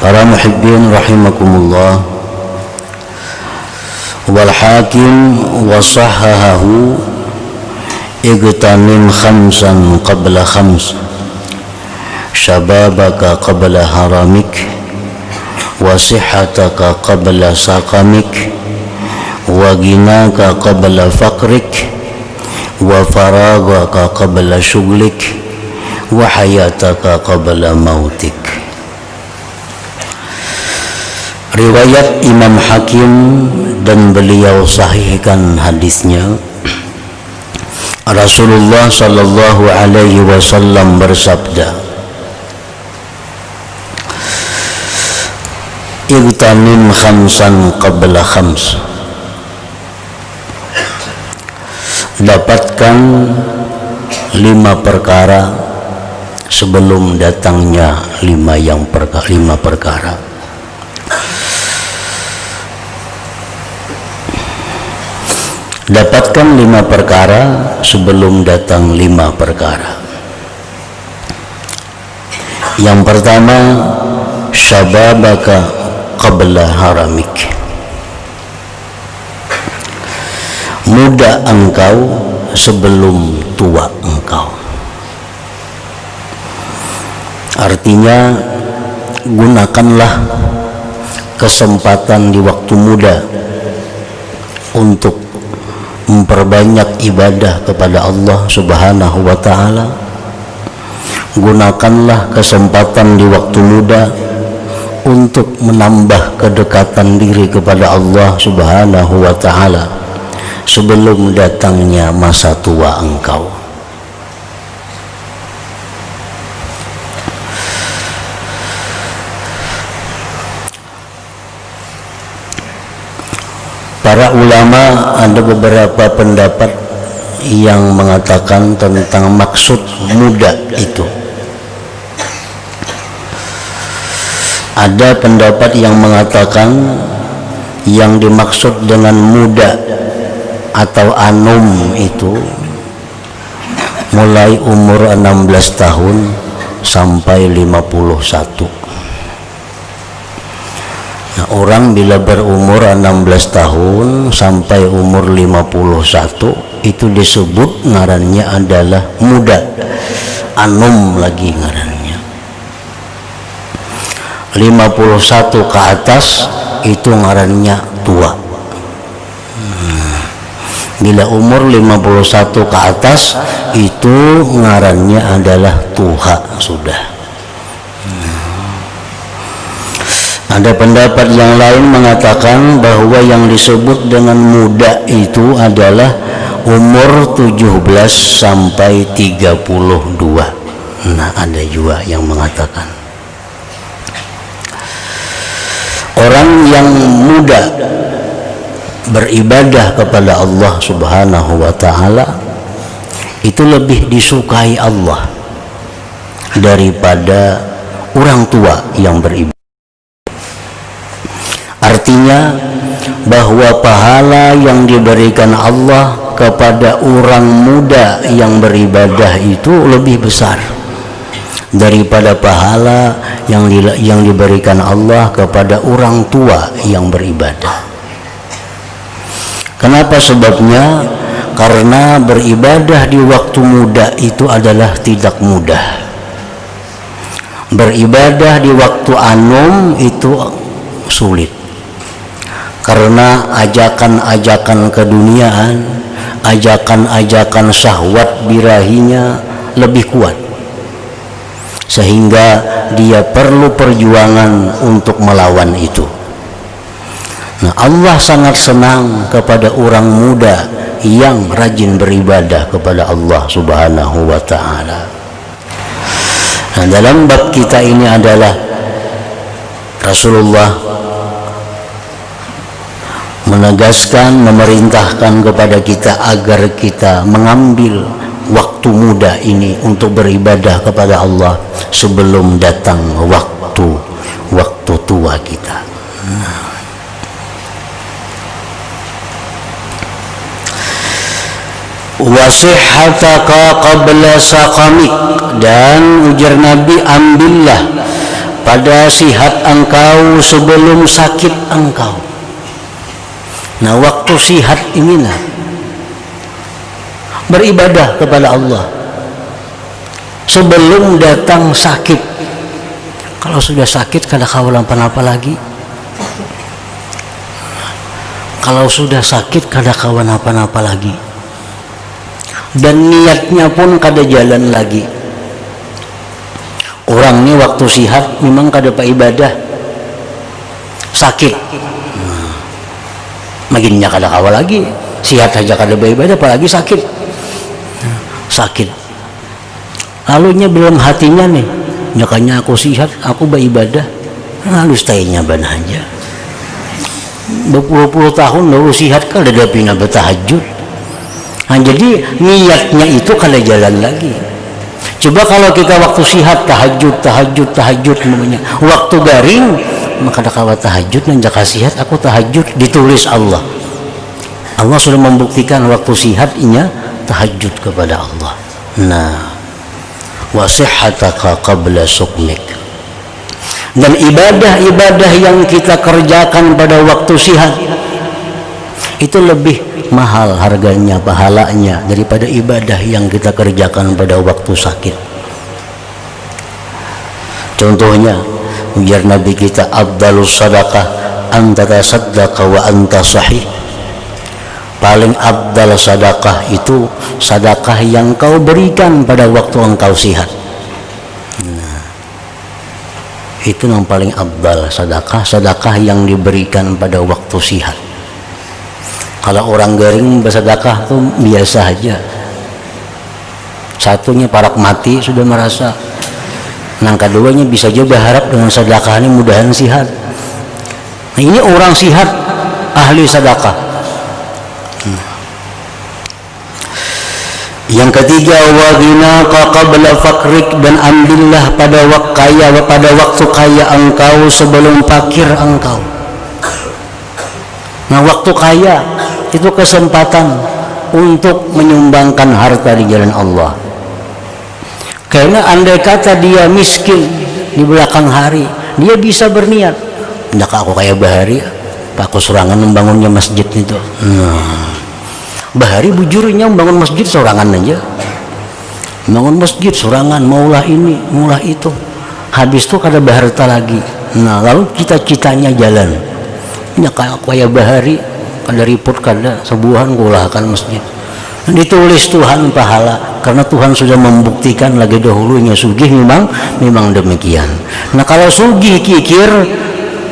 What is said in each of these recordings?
Para muhibbin rahimakumullah, wal hakim wa sahahahu igtanim khamsan qabla khams syababaka qabla haramik wa sihhataka qabla saqamik wa ginaka qabla faqrik wa faragaka qabla syughlik wa hayataka qabla mautik. Riwayat Imam Hakim dan beliau sahihkan hadisnya. Rasulullah sallallahu alaihi wasallam bersabda, "Igtanim khamsan qabla khams." Dapatkan 5 perkara sebelum datangnya 5 perkara. Dapatkan 5 perkara sebelum datang 5 perkara. Yang pertama, syababaka qabla haramik. Muda engkau sebelum tua engkau. Artinya, gunakanlah kesempatan di waktu muda untuk memperbanyak ibadah kepada Allah Subhanahu wa ta'ala. Gunakanlah kesempatan di waktu muda untuk menambah kedekatan diri kepada Allah Subhanahu wa ta'ala sebelum datangnya masa tua engkau. Para ulama ada beberapa pendapat yang mengatakan tentang maksud muda itu. Ada pendapat yang mengatakan yang dimaksud dengan muda atau anum itu mulai umur 16 tahun sampai 51. Nah, orang bila berumur 16 tahun sampai umur 51 itu disebut ngarannya adalah muda. Anum lagi ngarannya. 51 ke atas itu ngarannya tua. Bila umur 51 ke atas itu ngarannya adalah tua sudah. Ada pendapat yang lain mengatakan bahwa yang disebut dengan muda itu adalah umur 17 sampai 32. Nah, ada juga yang mengatakan orang yang muda beribadah kepada Allah Subhanahu wa ta'ala itu lebih disukai Allah daripada orang tua yang beribadah. Artinya bahwa pahala yang diberikan Allah kepada orang muda yang beribadah itu lebih besar daripada pahala yang diberikan Allah kepada orang tua yang beribadah. Kenapa sebabnya? Karena beribadah di waktu muda itu adalah tidak mudah. Beribadah di waktu anum itu sulit. Karena ajakan-ajakan keduniaan, ajakan-ajakan syahwat birahinya lebih kuat, sehingga dia perlu perjuangan untuk melawan itu. Nah, Allah sangat senang kepada orang muda yang rajin beribadah kepada Allah Subhanahu wa ta'ala. Nah, dalam bab kita ini adalah Rasulullah menegaskan, memerintahkan kepada kita agar kita mengambil waktu muda ini untuk beribadah kepada Allah sebelum datang waktu tua kita. Wasihhataka qabla saqamik, dan ujar Nabi, ambillah pada sihat engkau sebelum sakit engkau. Nah, waktu sihat inilah beribadah kepada Allah sebelum datang sakit. Kalau sudah sakit kada kawalan apa lagi. Kalau sudah sakit kada kawan apa-apa lagi. Dan niatnya pun kada jalan lagi. Orang ini waktu sihat memang kada pak ibadah. Sakit. Makinnya kada kawal lagi. Sihat aja kada beribadah apalagi sakit. Sakit. Lalunya belum hatinya nih. Nyakanya aku sihat, aku beribadah. Lalu staynya ban aja. 20 tahun lalu sihat kada ada pina bertahajud. Nah, jadi niatnya itu kada jalan lagi. Coba kalau kita waktu sihat tahajud namanya. Waktu garing maka ada kawat tahajud dan jaka sihat aku tahajud ditulis Allah. Allah sudah membuktikan waktu sihat inya tahajud kepada Allah. Nah, wasihhataka qabla sukmik. Dan ibadah-ibadah yang kita kerjakan pada waktu sihat itu lebih mahal harganya, pahalanya daripada ibadah yang kita kerjakan pada waktu sakit. Contohnya, ujar Nabi kita, afdalus sadaqah anta tasaddaqa wa anta sahih. Paling afdal sedekah itu sedekah yang kau berikan pada waktu engkau sehat. Nah, itu yang paling afdal sedekah yang diberikan pada waktu sehat. Kalau orang garing bersedekah tuh biasa aja. Satunya parak mati sudah merasa. Yang keduanya bisa juga berharap dengan sedekah ini mudahan sehat. Nah, ini orang sehat ahli sedekah. Yang ketiga, wa ghinaka qabla fakrik, dan ambillah pada waktu kaya engkau sebelum fakir engkau. Nah, waktu kaya itu kesempatan untuk menyumbangkan harta di jalan Allah. Karena andai kata dia miskin di belakang hari, dia bisa berniat, "Ndak aku kaya bahari, aku serangan membangunnya masjid itu." Bahari bujurnya membangun masjid sorangan aja, bangun masjid sorangan, maulah ini maulah itu, habis itu kada berharta lagi. Nah, lalu cita-citanya jalan, kayak bahari kada riput kada sebuahan kulahkan masjid, ditulis Tuhan pahala karena Tuhan sudah membuktikan lagi dahulunya sugih memang demikian. Nah, kalau sugih kikir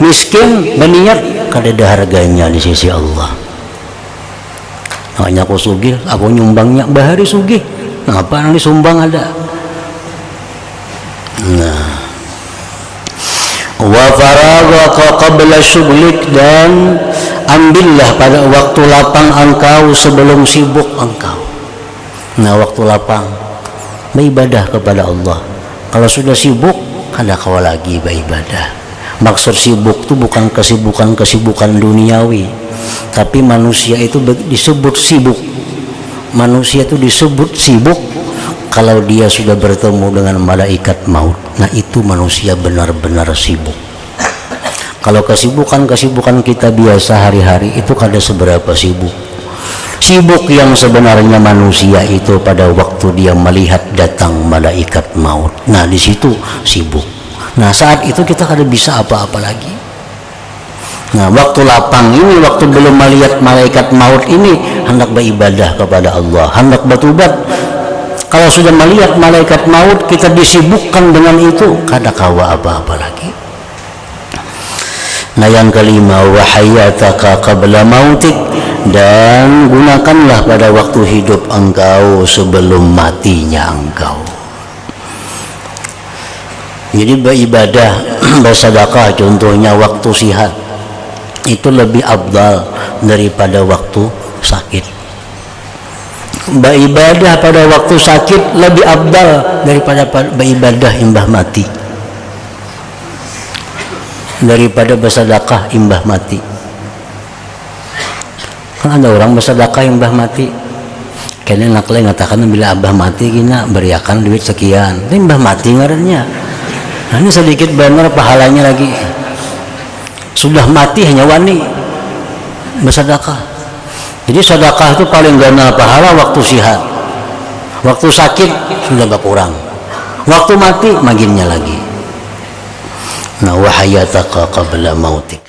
miskin berniat kada ada harganya di sisi Allah. Hanya aku sugih, aku nyumbangnya bahari sugih. Ngapa nanti sumbang ada? Nah, wa faragaka qabla syughlik, dan ambillah pada waktu lapang engkau sebelum sibuk engkau. Nah, waktu lapang beribadah kepada Allah. Kalau sudah sibuk, kada kau lagi beribadah. Maksud sibuk itu bukan kesibukan duniawi, tapi manusia itu disebut sibuk. Manusia itu disebut sibuk kalau dia sudah bertemu dengan malaikat maut. Nah, itu manusia benar-benar sibuk. Kalau kesibukan kita biasa hari-hari itu kada seberapa sibuk. Sibuk yang sebenarnya manusia itu pada waktu dia melihat datang malaikat maut. Nah, di situ sibuk. Nah, saat itu kita kada bisa apa-apa lagi. Nah, waktu lapang ini, waktu belum melihat malaikat maut ini, hendak beribadah kepada Allah, hendak bertobat. Kalau sudah melihat malaikat maut, kita disibukkan dengan itu, kada kawa apa-apa lagi. Nah, yang kelima, wa hayataka qabla mautik, dan gunakanlah pada waktu hidup engkau sebelum matinya engkau. Jadi beribadah, bersedekah contohnya waktu sihat itu lebih afdal daripada waktu sakit. Beribadah pada waktu sakit lebih afdal daripada beribadah imbah mati, daripada bersedekah imbah mati. Kan ada orang bersedekah imbah mati, kena nakle ngatakan bila abah mati kena beriakan duit sekian, imbah mati ngarannya. Nah, ini sedikit benar pahalanya lagi. Sudah mati hanya wani bersedekah. Jadi sedekah itu paling gana pahala waktu sehat. Waktu sakit sudah berkurang. Waktu mati maginnya lagi. Nah, wa hayataka qabla mautik.